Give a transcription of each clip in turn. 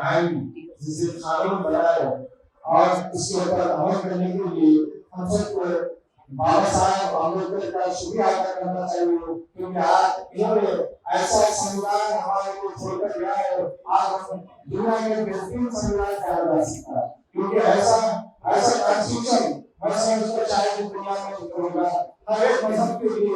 आइन जिस दिन कानून बनाया है और इसके ऊपर अमल करने के लिए हम सबको बाबा साहब अम्बेडकर का शुक्रिया अदा करना चाहिए, क्योंकि आज इन्होंने ऐसा संविधान हमारे को छोड़कर गया है। आज हम दुनिया में बेहतरीन संविधान तैयार कर सकता है, क्योंकि ऐसा कॉन्स्टिट्यूशन मैं समझता चाहे दुनिया में होगा हर एक मजहब के लिए,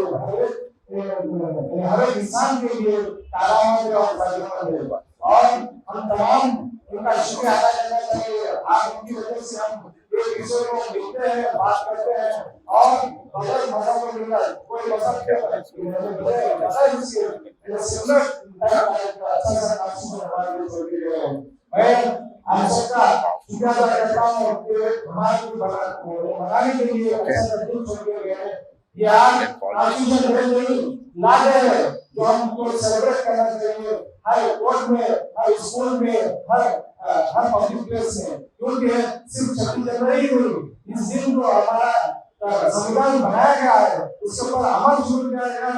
हर एक इंसान के लिए कारामत और फायदेमंद है। और हम तमाम उनका शुक्रिया अदा करना चाहिए। आज उनकी वजह से हम एक दूसरे को मिलते हैं, बात करते हैं और बगैर मजहब को मिलकर कोई मजहब के मैं हम सबका शुक्रिया अदा करता हूँ कि हमारे बनाने के लिए ऐसा दिन छोड़ के गए हैं। ये आज कॉन्स्टिट्यूशन नहीं लाते हैं जो हमको सेलिब्रेट करना चाहिए हर कोर्ट में, हर स्कूल में, हर पब्लिक प्लेस में, क्योंकि सिर्फ 26 जनवरी को इस दिन को हमारा संविधान बनाया गया है, उसके ऊपर अमल शुरू किया गया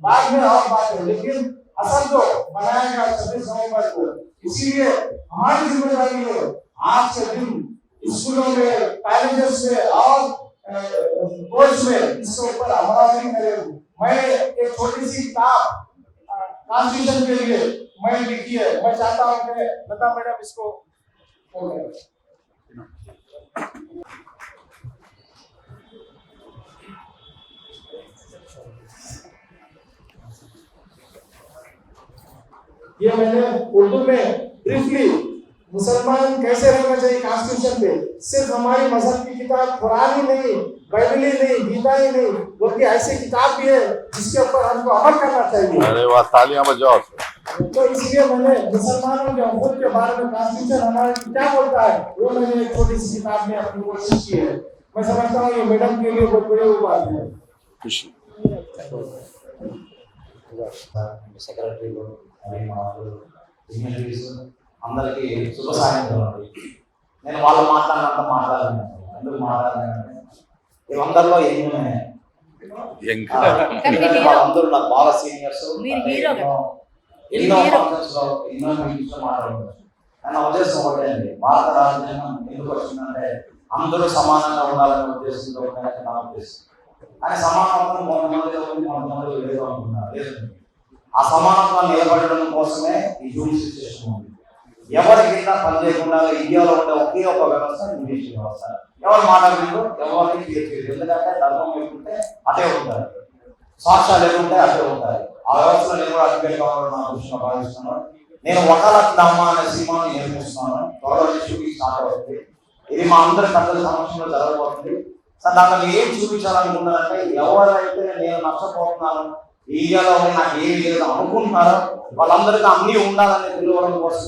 बाद में और बात है, लेकिन असल जो बनाया गया 26 नवंबर को। इसीलिए हमारी जिम्मेदारी है आज के दिन स्कूलों में, कॉलेजेस में और कोर्स में इसके ऊपर अमल करें। मैं एक छोटी सी किताब कॉन्स्टिट्यूशन के लिए मैं लिखी है, मैं चाहता हूँ कि लता मैडम इसको ये मैंने उर्दू में ब्रीफली मुसलमान कैसे रहना चाहिए कॉन्स्टिट्यूशन में, सिर्फ हमारी मजहब की किताब कुरान ही नहीं, बाइबल ही नहीं, गीता ही नहीं, बल्कि ऐसी किताब भी है जिसके ऊपर हमको अमल करना चाहिए। अरे वाह, तालियां बजाओ। तो इसलिए मैंने मुसलमानों के हकूक़ के बारे में कॉन्स्टिट्यूशन हमारा क्या बोलता है वो मैंने एक छोटी सी किताब में अपनी कोशिश की है। मैं समझता हूँ ये मैडम के लिए बहुत बड़ी बात है। खुशी సెక్రటరీ అందరికీ శుభ సాయంత్రం అండి. నేను వాళ్ళు మాట్లాడినంత మాట్లాడలేను, ఎందుకు మాట్లాడలేనంటే వీళ్ళందరిలో వాళ్ళందరూ నాకు బాగా సీనియర్స్, ఎన్నో ఫంక్షన్స్ లో ఎన్నో మీటింగ్స్ లో మాట్లాడుతున్నారు. నా ఉద్దేశం ఒకటే అండి, భారత రాజ్యాంగం ఎందుకు వచ్చిందంటే అందరూ సమానంగా ఉండాలనే ఉద్దేశంతో ఉండాలని నా ఉద్దేశం. కానీ సమానత్వం కొంతమంది ఏదో అనుకున్నారు, లేదండి. ఆ సమానత్వాన్ని నిలబడడం కోసమే ఈ జ్యుడిషియల్ సిస్టమ్ ఉంది. ఎవరి కింద పనిచేయకుండా ఇండియాలో ఉండే ఒకే ఒక వ్యవస్థ జ్యుడిషియల్ వ్యవస్థ. ఎవరు మాట్లాడుతుందో ఎవరిని తీర్చేది, ఎందుకంటే ధర్మం లేకుంటే అటే ఉంటారు, సాక్ష్యాలు లేకుంటే అటే ఉంటారు. ఆ వ్యవస్థలో నేను కూడా అడ్వకేట్ కావాలని నా దృష్టిలో భావిస్తున్నాను. నేను వకాలత్నామ అనే సినిమాని నేర్పిస్తున్నాను, త్వరలో షూటింగ్ స్టార్ట్ అవుతుంది. ఇది మా అందరి పెద్దల సమక్షంలో జరగబోతుంది. సార్ దాంట్లో ఏం చూపించాలనుకున్నానంటే ఎవరైతే నేను నష్టపోతున్నాను, ఇండియాలో నాకు ఏమి లేదు అనుకుంటున్నారో వాళ్ళందరికీ అన్ని ఉండాలని తెలియడం కోసం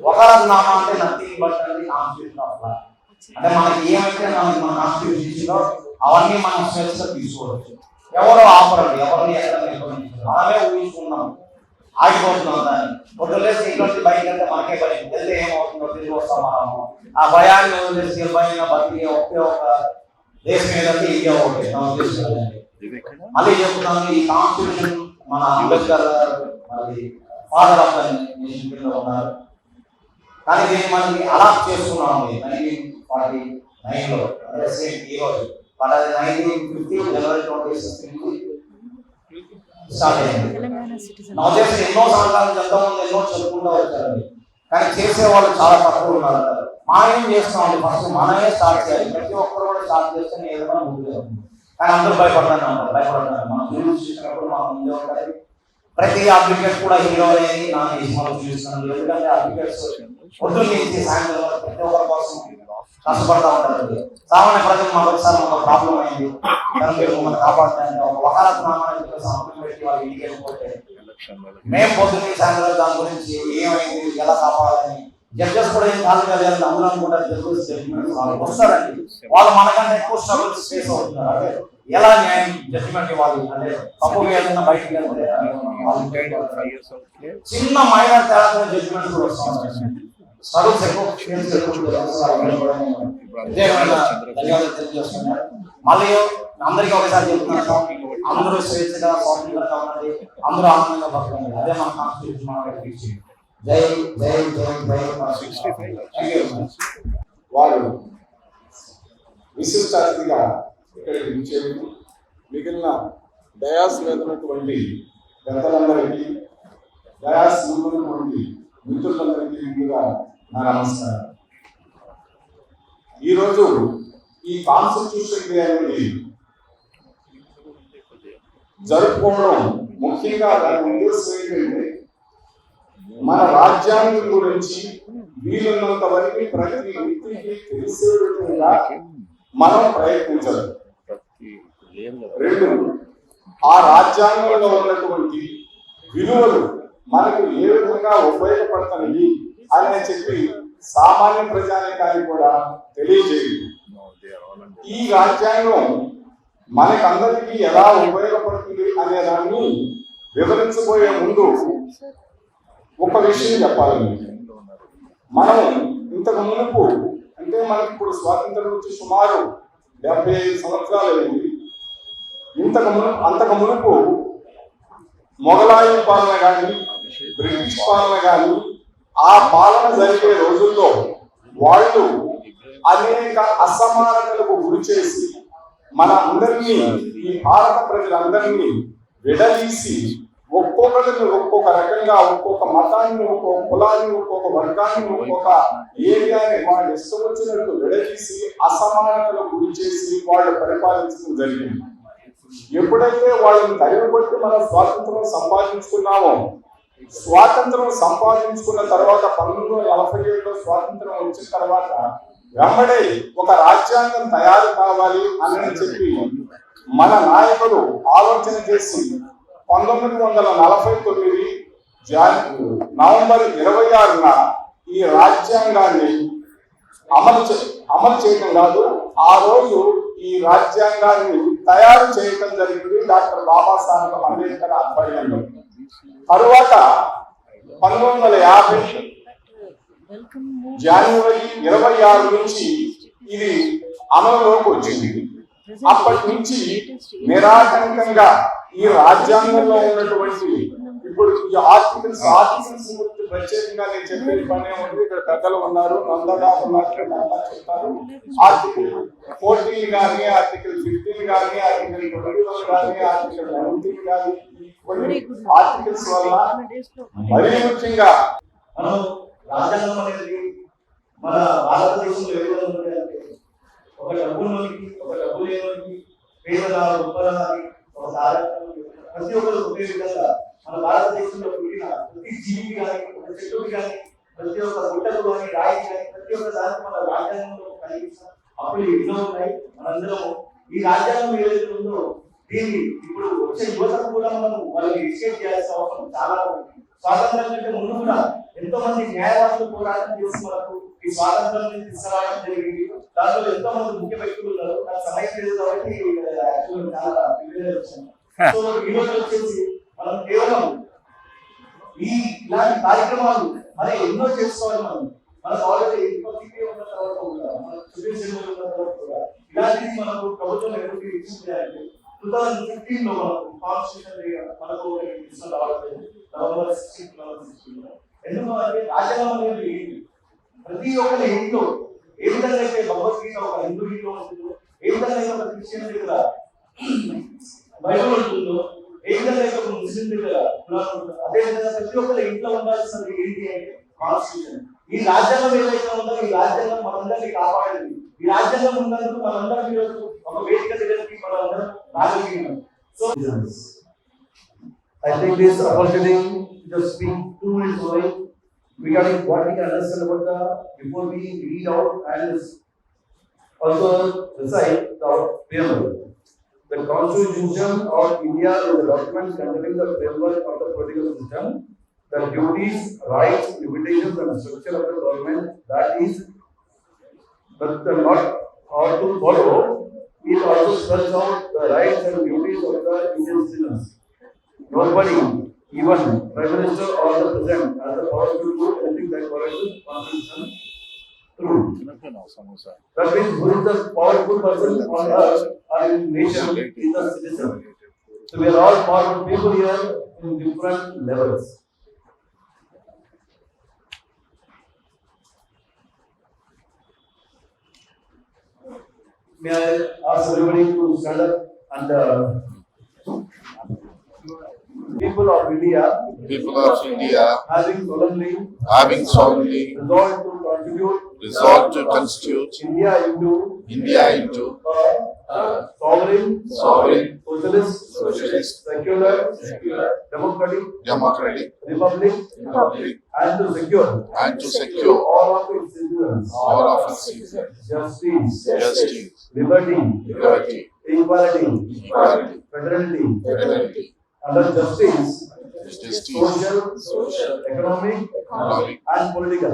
వకాలత్నామా అంటే నథింగ్ బట్ అది కాన్స్టిట్యూషన్ ఆఫ్ లా. అంటే మనకి ఏమైతే మన కాన్స్టిట్యూషన్లో అవన్నీ మనం స్వేచ్ఛ తీసుకోవచ్చు. ఎవరో ఆపరండి, ఎవరిని ఎక్కడ నిర్వహించారు, మనమే ఊహించుకున్నాం, ఆగిపోతున్నాం. దాన్ని వదిలేసి ఇంట్లో బయట అంటే మనకే భయం, వెళ్తే ఏమవుతుందో తిరిగి వస్తాం మనము. ఆ భయాన్ని వదిలేసి భయంగా బతికి ఒకే ఒక దేశం ఏదంటే ఇండియా ఒకటి నా ఉద్దేశం. మళ్ళీ చెప్తున్నాను, ఈ కాన్స్టిట్యూషన్ మన అంబేద్కర్ మరి ఫాదర్ ఆఫ్ ద నేషన్ కింద ఉన్నారు, కానీ దీన్ని మనకి అలాట్ చేసుకున్నాము 1949లో, అంటే సేమ్ ఈ రోజు. బట్ అది 1950 జనవరి 26 స్టార్ట్ అయింది. నా ఉద్దేశం ఎన్నో సంవత్సరాల ఎంతోమంది ఎన్నో చెప్పుకుంటూ వచ్చారండి, కానీ చేసే వాళ్ళు చాలా తక్కువ ఉన్నారు. మనం ఏం చేస్తామండి, ఫస్ట్ మనమే స్టార్ట్ చేయాలి. ప్రతి ఒక్కరు కూడా స్టార్ట్ చేస్తే ఏదైనా ముందు, కానీ అందరూ భయపడతానే ఉంటారు. మనం న్యూస్ చూసినప్పుడు మనం ముందే ఉంటాయి. ప్రతి అప్లికేట్ కూడా హీరో అనేది నాకు ఈ సినిమాలో చూపిస్తున్నాను, ఎందుకంటే అప్లికేట్స్ పొద్దున్న నుంచి సాయంత్రం ప్రతి ఒక్కరి కోసం కష్టపడతా ఉంటారు. సామాన్య ప్రజలు మరొకసారి ఒక ప్రాబ్లం అయింది, దాన్ని మమ్మల్ని కాపాడుతాయంటే ఒక వకాలత్నామాని సంతకం పెట్టి వాళ్ళు ఇంటికి వెళ్ళిపోతే మేము పొద్దున్న సాయంత్రం దాని గురించి ఏమైంది, ఎలా కాపాడాలని జడ్జెస్ కూడా ఏం కాదు కదా అందరూ అనుకుంటారు. జడ్జిమెంట్ వాళ్ళు వస్తారండి, వాళ్ళు మనకంటే ఎక్కువ స్ట్రగుల్స్ ఫేస్ అవుతున్నారు. అంటే ఎలా న్యాయం జడ్జిమెంట్ ఇవ్వాలి, అంటే తప్పు ఏదైనా బయటకు వెళ్తే చిన్న మైనర్ తేడా జడ్జిమెంట్ కూడా వస్తాం. స్ట్రగుల్స్ ఎక్కువ ధన్యవాదాలు తెలియజేస్తున్నాను. మళ్ళీ అందరికీ ఒకసారి చెప్తున్నాను, అందరూ స్వేచ్ఛగా స్వాతంత్రంగా ఉన్నది, అందరూ ఆనందంగా బతకండి. అదే మన కాన్స్టిట్యూషన్ మనకి ఇచ్చింది. జై జై జై జై. వారు విశిష్ట అతిథిగా ఇక్కడికి విచ్చేందుకు మిగిలిన డయాస్ మీద ఉన్నటువంటి పెద్దలందరికీ, డయాస్ ముందున్నటువంటి మిత్రులందరికీ ముందుగా నా నమస్కారం. ఈరోజు ఈ కాన్స్టిట్యూషన్ డే అనేది జరుపుకోవడం ముఖ్యంగా దాని ఉద్దేశం ఏంటంటే మన రాజ్యాంగం గురించి వీలున్నంత వరకు ప్రతి వ్యక్తికి తెలిసే విధంగా మనం ప్రయత్నించాలి. రెండు, ఆ రాజ్యాంగంలో ఉన్నటువంటి విలువలు మనకు ఏ విధంగా ఉపయోగపడతాయి అని చెప్పి సామాన్య ప్రజానికానికి కూడా తెలియజేయాలి. ఈ రాజ్యాంగం మనకందరికీ ఎలా ఉపయోగపడుతుంది అనే దాన్ని వివరించబోయే ముందు ఒక విషయం చెప్పాలి. మనం ఇంతకు మునుపు, అంటే మనకి ఇప్పుడు స్వాతంత్రం నుంచి సుమారు 75 సంవత్సరాలు అయింది. అంతకు మునుపు మొఘలాయి పాలన కానీ, బ్రిటిష్ పాలన కానీ, ఆ పాలన జరిగే రోజుల్లో వాళ్ళు అనేక అసమానతలకు గురి చేసి మన అందరినీ, ఈ భారత ప్రజలందరినీ విడదీసి ఒక్కొక్కరిని ఒక్కొక్క రకంగా, ఒక్కొక్క మతాన్ని, ఒక్కొక్క కులాన్ని, ఒక్కొక్క వర్గాన్ని, ఒక్కొక్క ఏరియాని వాళ్ళు ఇష్టం వచ్చినట్టు విడదీసి అసమానతలకు గురి చేసి వాళ్ళు పరిపాలించడం జరిగింది. ఎప్పుడైతే వాళ్ళని తరిమిపట్టి మనం స్వాతంత్రం సంపాదించుకున్నామో, స్వాతంత్రం సంపాదించుకున్న తర్వాత 1947లో స్వాతంత్రం వచ్చిన తర్వాత వెంబడే ఒక రాజ్యాంగం తయారు కావాలి అని చెప్పి మన నాయకులు ఆలోచన చేసి 1949 నవంబర్ 26న ఈ రాజ్యాంగాన్ని అమలు చేయడం కాదు, ఆ రోజు ఈ రాజ్యాంగాన్ని తయారు చేయడం జరిగింది డాక్టర్ బాబాసాహెబ్ అంబేద్కర్ ఆధ్వర్యంలో. తరువాత 1950 జనవరి 26 నుంచి ఇది అమలులోకి వచ్చింది. అప్పటి నుంచి నిరాటంకంగా ఈ రాజ్యాంగంలో ఉన్నటువంటి, ఇప్పుడు ఈ ఆర్టికల్స్ గురించి ప్రత్యేకంగా నేను చెప్పే పని ఉంది. ఇక్కడ పెద్దలు ఉన్నారు, నందగా ఉన్నారు, చెప్తారు. ఆర్టికల్ 14 కానీ, ఆర్టికల్ 15 కానీ, ఆర్టికల్ 21 కానీ, ఆర్టికల్ 19 కానీ, కొన్ని ఆర్టికల్స్ వల్ల మరీ ముఖ్యంగా మనం రాజ్యాంగం అనేది మన భారతదేశంలో ఏ విధంగా ఉందంటే, ఒక డబ్బులోనికి, ఒక డబ్బు లేనికి, పేదల ఉపరానికి, ఒక ప్రతి ఒక్కరు ఒకే విధంగా మన భారతదేశంలో పుట్టిన ప్రతి జీవి కానీ, ఒక చెట్టుకి కానీ, ప్రతి ఒక్క గుట్టకు కానీ, రాయి కానీ, ప్రతి ఒక్క దానికి మన రాజ్యాంగంలో కలిగించిన అప్పుడు ఎన్నో ఉన్నాయి. మనందరం ఈ రాజ్యాంగం ఏదైతే ఉందో దీన్ని ఇప్పుడు వచ్చే యువతకు కూడా మనం వాళ్ళని ఎడ్యుకేట్ చేయాల్సిన అవసరం చాలా ఉంది. స్వాతంత్రం కంటే ముందు కూడా ఎంతో మంది న్యాయవాదులు పోరాటం చేసి మనకు ఈ స్వాతంత్రాన్ని తీసుకురావడం జరిగింది. దాంట్లో ఎంతో మంది ముఖ్య వ్యక్తులు ఉన్నారు. నాకు సమయం లేదు కాబట్టి చాలా వచ్చాను. సో ఈ రోజు వచ్చేసి మనం కేవలం ఈ ఇలాంటి కార్యక్రమాలు మరి ఎన్నో చేసుకోవాలి. మనకు ఆల్రెడీ ఉన్న తర్వాత కూడా, మన చుట్టూ ఉన్న తర్వాత కూడా ఇలాంటిది మనకు ప్రభుత్వం ఎవరికి ఇచ్చింది అంటే 2015లో మనకు కాన్స్టిట్యూషన్ మనకు ఇస్తున్న రావట్లేదు. నవంబర్ 16 ఎందుకంటే రాజ్యాంగం అనేది ప్రతి ఒక్కరి ఇంట్లో ఏ విధంగా అయితే భగవద్గీత ఒక హిందూ ఇంట్లో ఉంటుందో, ఏ విధంగా అయితే ఒక క్రిస్టియన్ దగ్గర బైబిల్ ఉంటుందో, ఏ విధంగా అయితే ఒక ముస్లిం దగ్గర ఖురాన్ ఉంటుందో, అదే విధంగా ప్రతి ఒక్కరి ఇంట్లో ఉండాల్సినది ఏంటి అంటే కాన్స్టిట్యూషన్. ఈ రాజ్యాంగం ఏదైతే ఉందో ఈ రాజ్యాంగం మనందరినీ కాపాడింది. ఈ రాజ్యాంగం ఉన్నందుకు మనందరం ఈరోజు ఒక వేదిక దగ్గరికి మనందరం రాగలిగినాం. So I think this opportunity to just speak 2 minutes only regarding what we can understand about the, before we read out and also recite the preamble. The Constitution of India is a document containing the framework of the political system, the duties, rights, limitations and structure of the government that is but not or to follow. It also spells out the rights and duties of the Indian citizens. Nobody, even Prime Minister or the President, has the power to do anything that violates the Constitution. rule. That means who is the powerful person on earth or in nation is the citizen. So we are all powerful people here in different levels. May I ask everybody to stand up and people of India People of India having solemnly resolved to constitute India into a sovereign, socialist, secular, democratic republic, and to secure all of its citizens, justice, liberty, equality, fraternity, under justice, social, economic, and political,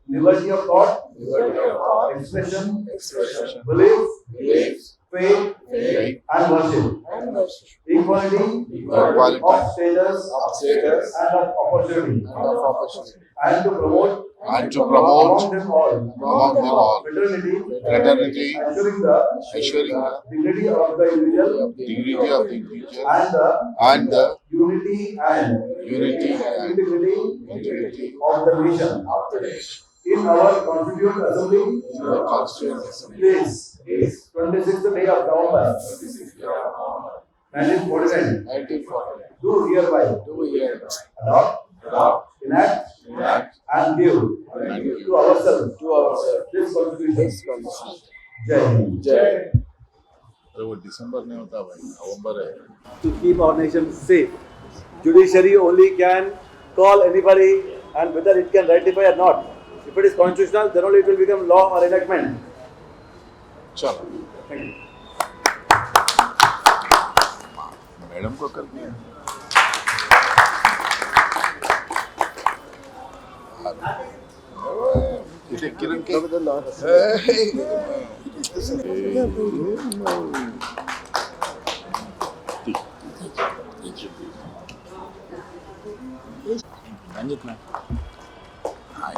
liberty of thought, expression, belief, faith, and worship, equality of status and of opportunity, and to promote among them all fraternity, ensuring the dignity of the individual and the unity and integrity of the nation. In our Constituent Assembly, is 26th day of November 1949. Do hereby adopt, enact, and give to ourselves this Constitution. Jai Hind. अरे वो दिसंबर नहीं होता भाई, नवंबर है. To keep our nation safe. Judiciary only can call anybody and whether it can ratify or not. If it is constitutional, then only it will become law or enactment. चलो. Thank you. Madam को कर दिया. इसे किरण के रंजित ना. हाय.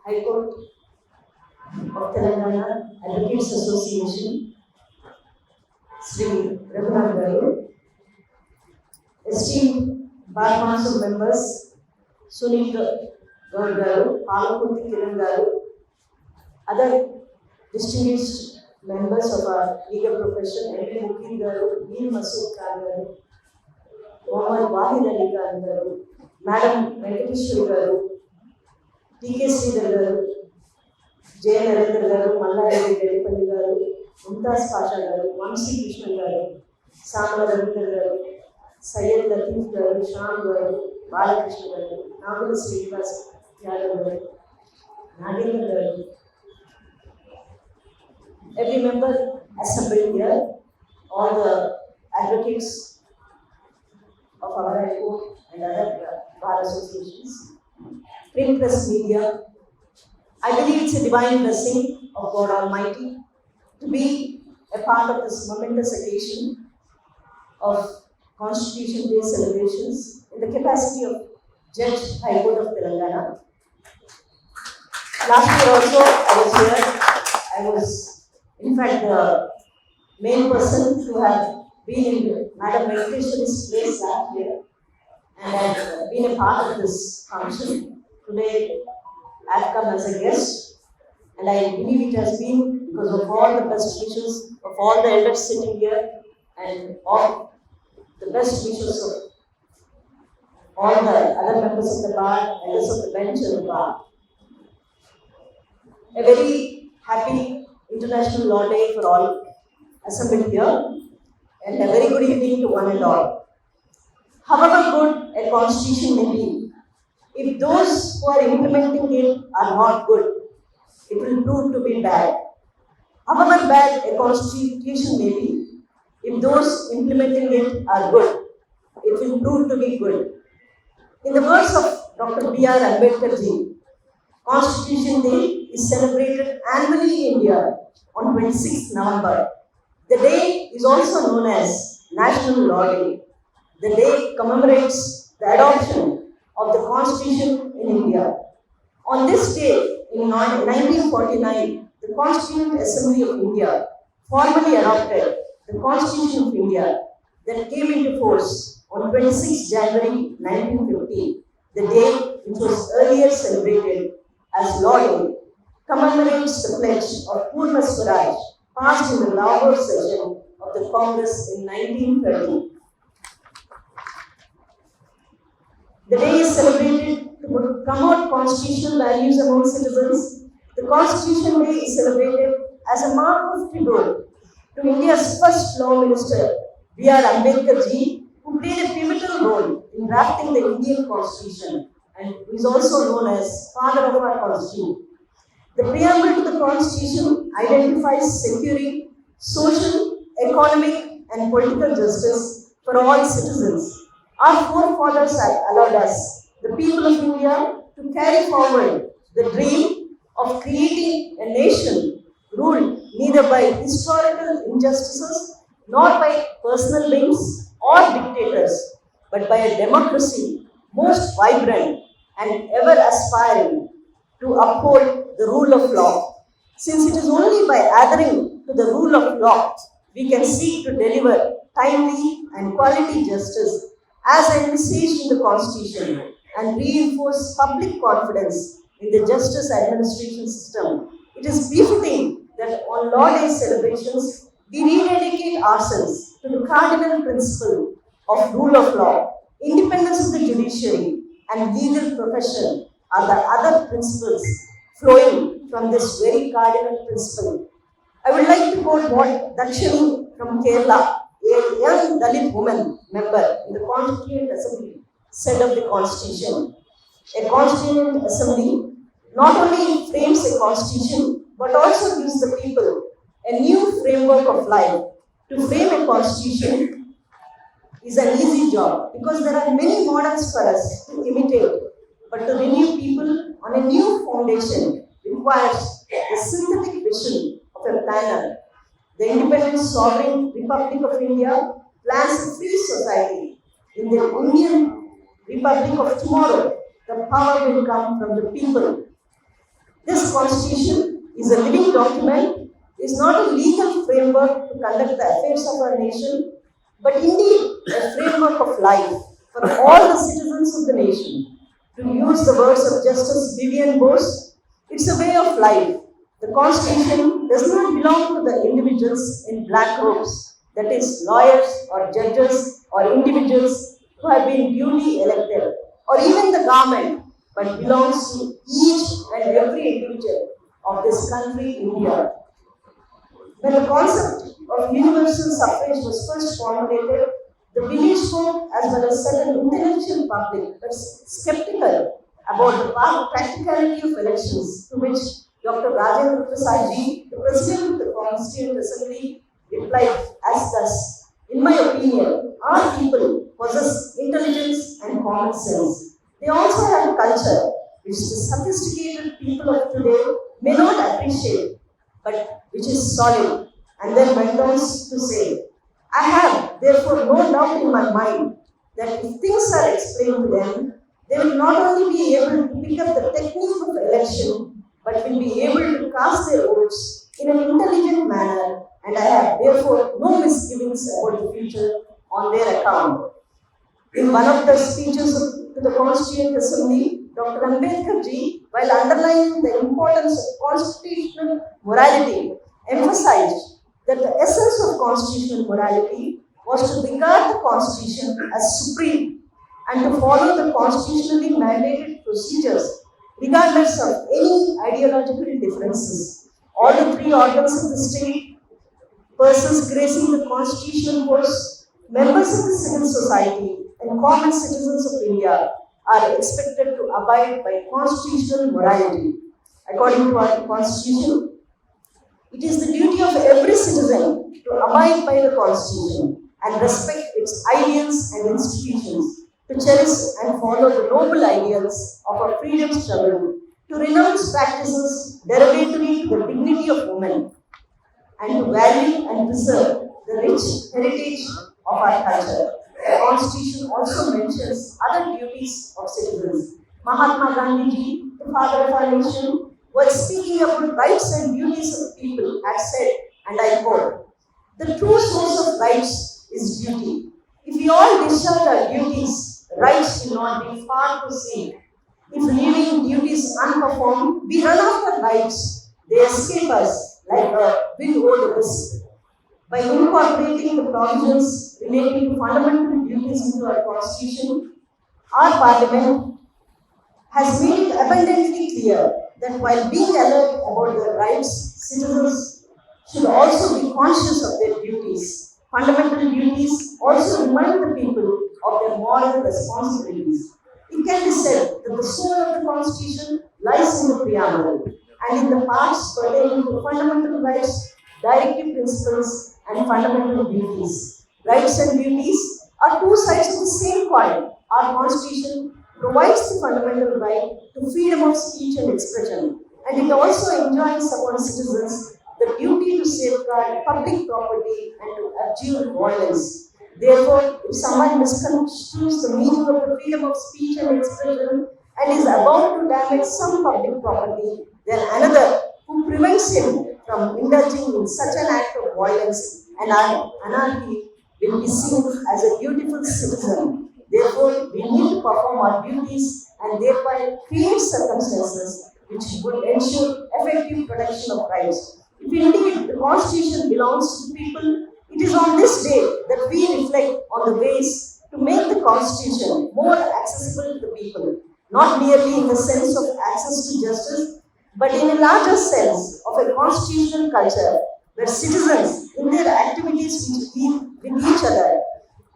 High Court of Telangana Advocates Association, Sri Raghunath Garu, esteemed Bar Council members, Sunil Garu, Palakurti Kiran Garu, other distinguished members of our legal profession, M.P. Mukhi Garu, Neil Masood Khan Garu, Mohammad Wahid Ali Khan Garu, Madam Venkateshwari Garu, T.K. Sridhar Garu, J. Narendra Garu, Mallayalli Delipalli Garu, Mumtaz Pasha Garu, Vamsi Krishnan Garu, Samala Ravindra Garu, Syed Latif Garu, Shyam Garu, Balakrishna Garu, Nagula Srinivas Yadav Garu, Nagendra Garu. Every member assembled here, all the advocates of our High Court and other bar associations, print press media. I believe it's a divine blessing of God Almighty to be a part of this momentous occasion of Constitution Day celebrations in the capacity of Judge High Court of Telangana. Last year also I was here. I was in fact the main person to have been in Madam Venkateshwari's place last year and I've been a part of this function. Today I've come as a guest and I believe it has been because of all the best wishes of all the elders sitting here and all the best wishes of all the other members of the bar, elders of the bench and the bar. A very happy International Law Day for all assembled here and a very good evening to one and all. However good a constitution may be, if those who are implementing it are not good, it will prove to be bad. However bad a constitution may be, if those implementing it are good, it will prove to be good. In the words of Dr. B.R. Ambedkar ji, Constitution Day is celebrated annually in India on 26th November. The day is also known as National Law Day. The day commemorates the adoption of the Constitution in India. On this day, in 1949, the Constituent Assembly of India formally adopted the Constitution of India that came into force on 26 January 1950, the day which was earlier celebrated as Law Day, commemorates the pledge of Purna Swaraj passed in the Lahore session of the Congress in 1930. The day is celebrated to promote constitutional values among citizens. The Constitution Day is celebrated as a mark of tribute to India's first Law Minister, B.R. Ambedkar ji, who played a pivotal role in drafting the Indian Constitution and who is also known as Father of our Constitution. The preamble to the Constitution identifies securing social, economic, and political justice for all citizens. Our forefathers have allowed us, the people of India, to carry forward the dream of creating a nation ruled neither by historical injustices nor by personal whims or dictators, but by a democracy most vibrant and ever aspiring to uphold the rule of law. Since it is only by adhering to the rule of law we can seek to deliver timely and quality justice as envisaged in the Constitution and reinforce public confidence in the justice administration system. It is befitting that on Law Day celebrations we rededicate ourselves to the cardinal principle of rule of law, independence of the judiciary, and legal profession are the other principles flowing from this very cardinal principle. I would like to quote what Dakshini from Kerala, a young Dalit woman member in the Constituent Assembly, said of the Constitution. A Constituent Assembly not only frames a constitution but also gives the people a new framework of life. To frame a constitution is an easy job because there are many models for us to imitate, but to renew people on a new foundation requires the synthetic vision of a planner. The independent sovereign Republic of India plans a free society. In the Indian Republic of tomorrow, the power will come from the people. This constitution is a living document, is not a legal framework to conduct the affairs of our nation, but indeed a framework of life for all the citizens of the nation. To use the words of Justice Vivian Bose, it's a way of life. The Constitution does not belong to the individuals in black robes, that is, lawyers or judges or individuals who have been duly elected, or even the government, but belongs to each and every individual of this country, India. When the concept of universal suffrage was first formulated, the village folk as well as certain intellectual public were skeptical about the practicality of elections, to which Dr. Rajendra Prasad ji, the President of the Constituent Assembly, replied as thus: in my opinion, our people possess intelligence and common sense. They also have culture, which the sophisticated people of today may not appreciate, but which is solid. And then went on to say, I have therefore no doubt in my mind that if things are explained to them, they will not only be able to pick up the technique of election, but will be able to cast their votes in an intelligent manner and I have therefore no misgivings about the future on their account. In one of the speeches to the Constituent Assembly, Dr. Ambedkar ji, while underlining the importance of constitutional morality, emphasized that the essence of constitutional morality was to regard the Constitution as supreme and to follow the constitutionally mandated procedures regardless of any ideological differences. All the three organs of the state, persons gracing the constitutional course, members of the civil society, and common citizens of India are expected to abide by constitutional morality. According to our Constitution, it is the duty of every citizen to abide by the Constitution and respect its ideals and institutions, to cherish and follow the noble ideals of our freedom struggle, to renounce practices derogatory to the dignity of women, and to value and preserve the rich heritage of our culture. The Constitution also mentions other duties of citizens. Mahatma Gandhi ji, the father of our nation, while speaking about rights and duties of people, had said, and I quote, "The true source of rights is duty. If we all discharge our duties, rights will not be far to seek. If leaving duties unperformed, we run after rights. They escape us like a wind-over wisp." By incorporating the provisions relating to fundamental duties into our Constitution, our Parliament has made it abundantly clear that while being alert about their rights, citizens should also be conscious of their duties. Fundamental duties also remind the people of their moral responsibilities. It can be said that the soul of the Constitution lies in the preamble and in the parts pertaining to fundamental rights, directive principles, and fundamental duties. Rights and duties are two sides of the same coin. Our Constitution provides the fundamental right to freedom of speech and expression, and it also enjoins upon citizens the duty to safeguard public property and to abjure violence. Therefore, if someone misconstrues the meaning of the freedom of speech and expression and is about to damage some public property, then another who prevents him from indulging in such an act of violence and anarchy will be seen as a dutiful citizen. Therefore, we need to perform our duties and thereby create circumstances which would ensure effective protection of rights. If indeed the Constitution belongs to the people, it is on this day that we reflect on the ways to make the Constitution more accessible to the people, not merely in the sense of access to justice, but in a larger sense of a constitutional culture where citizens in their activities with each other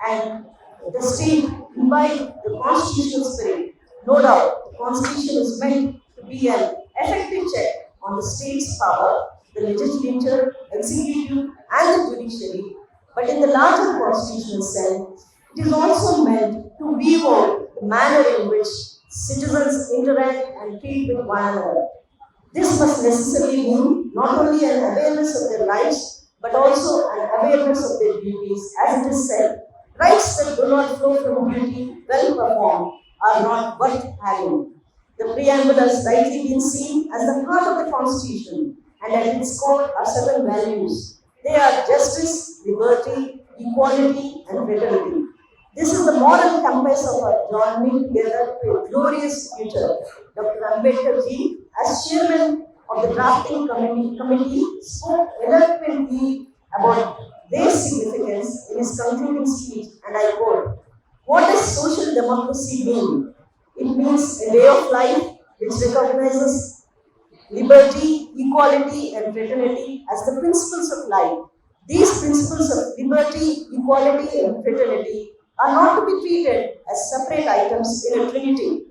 and the state imbibe the constitutional spirit. No doubt, the Constitution is meant to be an effective check on the state's power, the legislature, executive, and the judiciary, but in the larger constitutional sense, it is also meant to weave out the manner in which citizens interact and treat with one another. This must necessarily mean not only an awareness of their rights, but also an awareness of their duties. As it is said, rights that do not flow from duty, well performed, are not worth having. The preamble has rightly been seen as the heart of the Constitution, and at its core are certain values. They are justice, liberty, equality, and fraternity. This is the moral compass of our journey together to a glorious future. Dr. Ambedkar ji, as chairman of the drafting committee, spoke eloquently about their significance in his concluding speech, and I quote, "What does social democracy mean? It means a way of life which recognizes liberty, equality, and fraternity as the principles of life. These principles of liberty, equality, and fraternity are not to be treated as separate items in a trinity.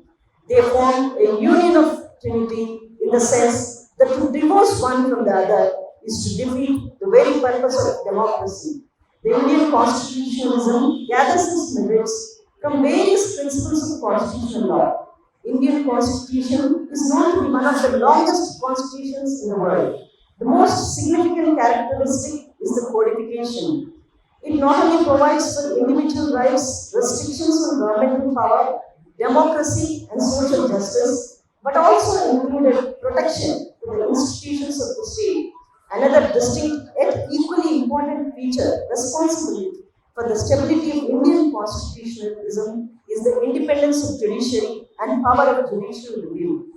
They form a union of trinity in the sense that to divorce one from the other is to defeat the very purpose of democracy. The Indian constitutionalism gathers its merits from various principles of constitutional law. Indian constitution is known to be one of the longest constitutions in the world. The most significant characteristic is the codification. It not only provides for individual rights, restrictions on governmental power, democracy, and social justice, but also included protection to the institutions of the state. Another distinct yet equally important feature responsible for the stability of Indian constitutionalism is the independence of judiciary and power of judicial review.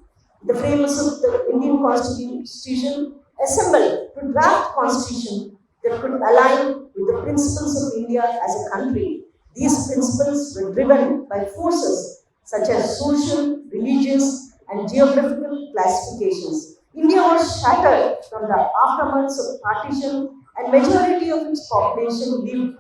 The framers of the Indian Constitution assembled to draft constitution that could align with the principles of India as a country. These principles were driven by forces such as social, religious, and geographical classifications. India was shattered from the aftermaths of partition, and majority of its population lived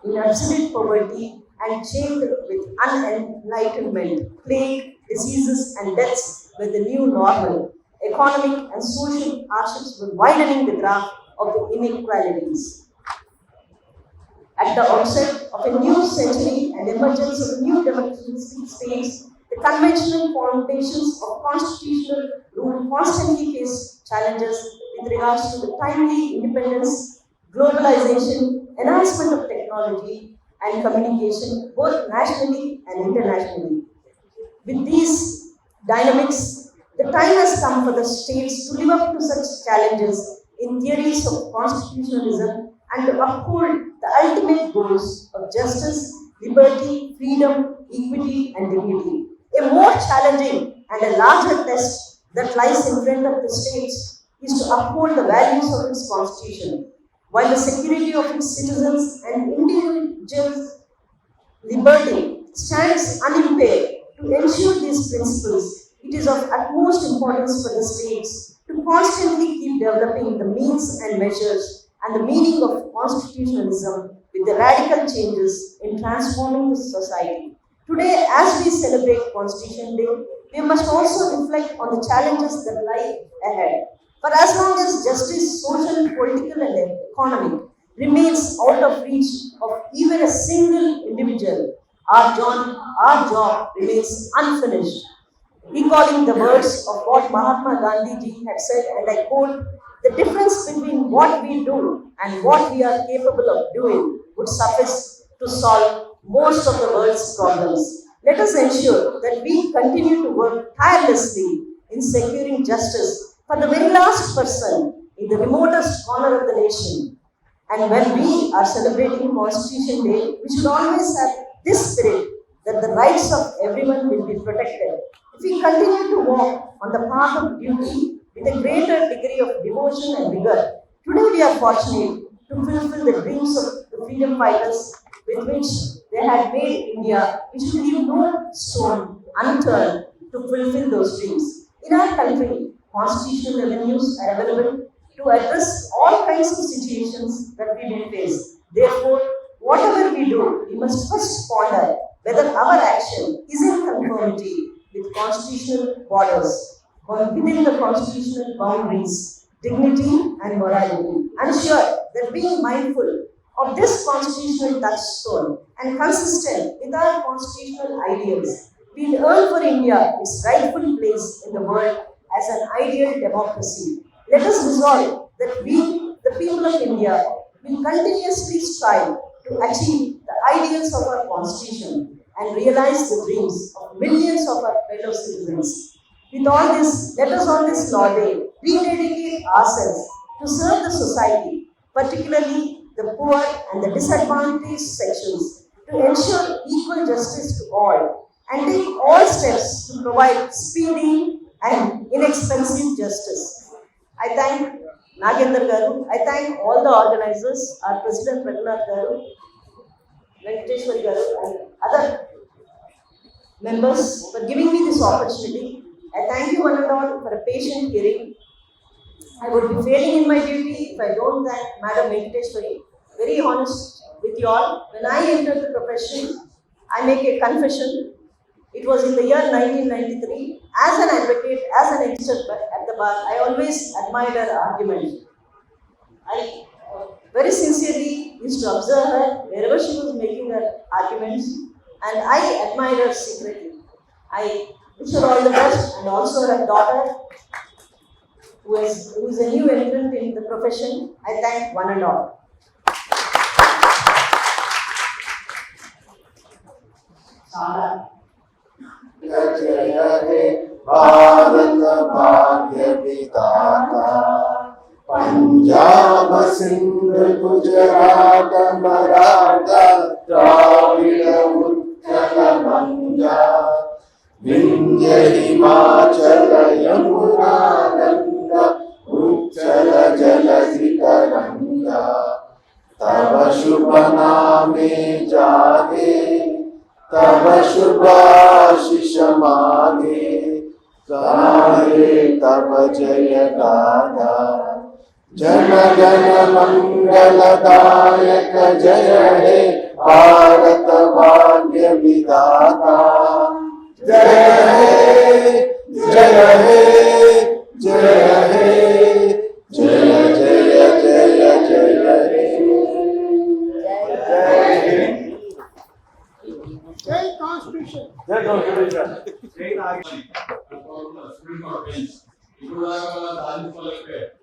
in absolute poverty and chained with unenlightenment. Plague, diseases, and deaths were the new normal. Economic and social hardships were widening the graph of the inequalities. At the outset of a new century and emergence of new democratic states, the conventional foundations of constitutional rule constantly face challenges with regards to the timely independence, globalization, enhancement of technology and communication, both nationally and internationally. With these dynamics, the time has come for the states to live up to such challenges in theories of constitutionalism and to uphold the ultimate goals of justice, liberty, freedom, equity, and dignity. A more challenging and a larger test that lies in front of the states is to uphold the values of its constitution, while the security of its citizens and individuals' liberty stands unimpaired. To ensure these principles, it is of utmost importance for the states to constantly keep developing the means and measures and the meaning of constitutionalism with the radical changes in transforming the society. Today, as we celebrate Constitution Day, we must also reflect on the challenges that lie ahead. For as long as justice, social, political, and economic remains out of reach of even a single individual, our job remains unfinished. Recalling the words of what Mahatma Gandhi ji had said, and I quote, "The difference between what we do and what we are capable of doing would suffice to solve most of the world's problems." Let us ensure that we continue to work tirelessly in securing justice for the very last person in the remotest corner of the nation. And when we are celebrating Constitution Day, we should always have this spirit that the rights of everyone will be protected. If we continue to walk on the path of duty with a greater degree of devotion and vigor, today we are fortunate to fulfill the dreams of the freedom fighters with which they had made India. We should leave no stone unturned to fulfill those dreams. In our country, constitutional avenues are available to address all kinds of situations that we may face. Therefore, whatever we do, we must first ponder whether our action is in conformity with constitutional borders, or within the constitutional boundaries, dignity and morality. I am sure that being mindful of this constitutional touchstone and consistent with our constitutional ideals, we will earn for India its rightful place in the world as an ideal democracy. Let us resolve that we, the people of India, will continuously strive to achieve the ideals of our constitution and realize the dreams of millions of our fellow citizens. With all this, let us on this Law Day rededicate ourselves to serve the society, particularly the poor and the disadvantaged sections, to ensure equal justice to all, and take all steps to provide speedy and inexpensive justice. I thank Nagendra Garu, I thank all the organizers, our President Raghunath Garu, Venkateshwari Garu, and other members for giving me this opportunity. I thank you one and all for a patient hearing. I would be failing in my duty if I don't thank Madam Venkateshwari. Very honest with you all. When I entered the profession, I make a confession. It was in the year 1993. As an advocate, as an expert at the bar, I always admired her argument. I very sincerely used to observe her wherever she was making her arguments, and I admired her secretly. I wish her all the best, and also her daughter, who is a new entrant in the profession. I thank one and all. Sala. जय हे भारत भाग्य विधाता पंजाब గుజరాట మరాఠా ద్రావిడ ఉత్కల మంగా వింధ్య హిమాచల యమునా గంగా ఉచ్చల జలధి तरंगा तव शुभ नामे जागे तव शुभाशिष मागे गाहे तव जय गाथा जन गण मंगलदायक जय हे भारत भाग्य विधाता जय हे जय हे जय हे जय जय जय जय हे जय कॉन्स्टिट्यूशन जय कॉन्स्टिट्यूशन ఇప్పుడు దాకా సాధించుకోలేకపోయారు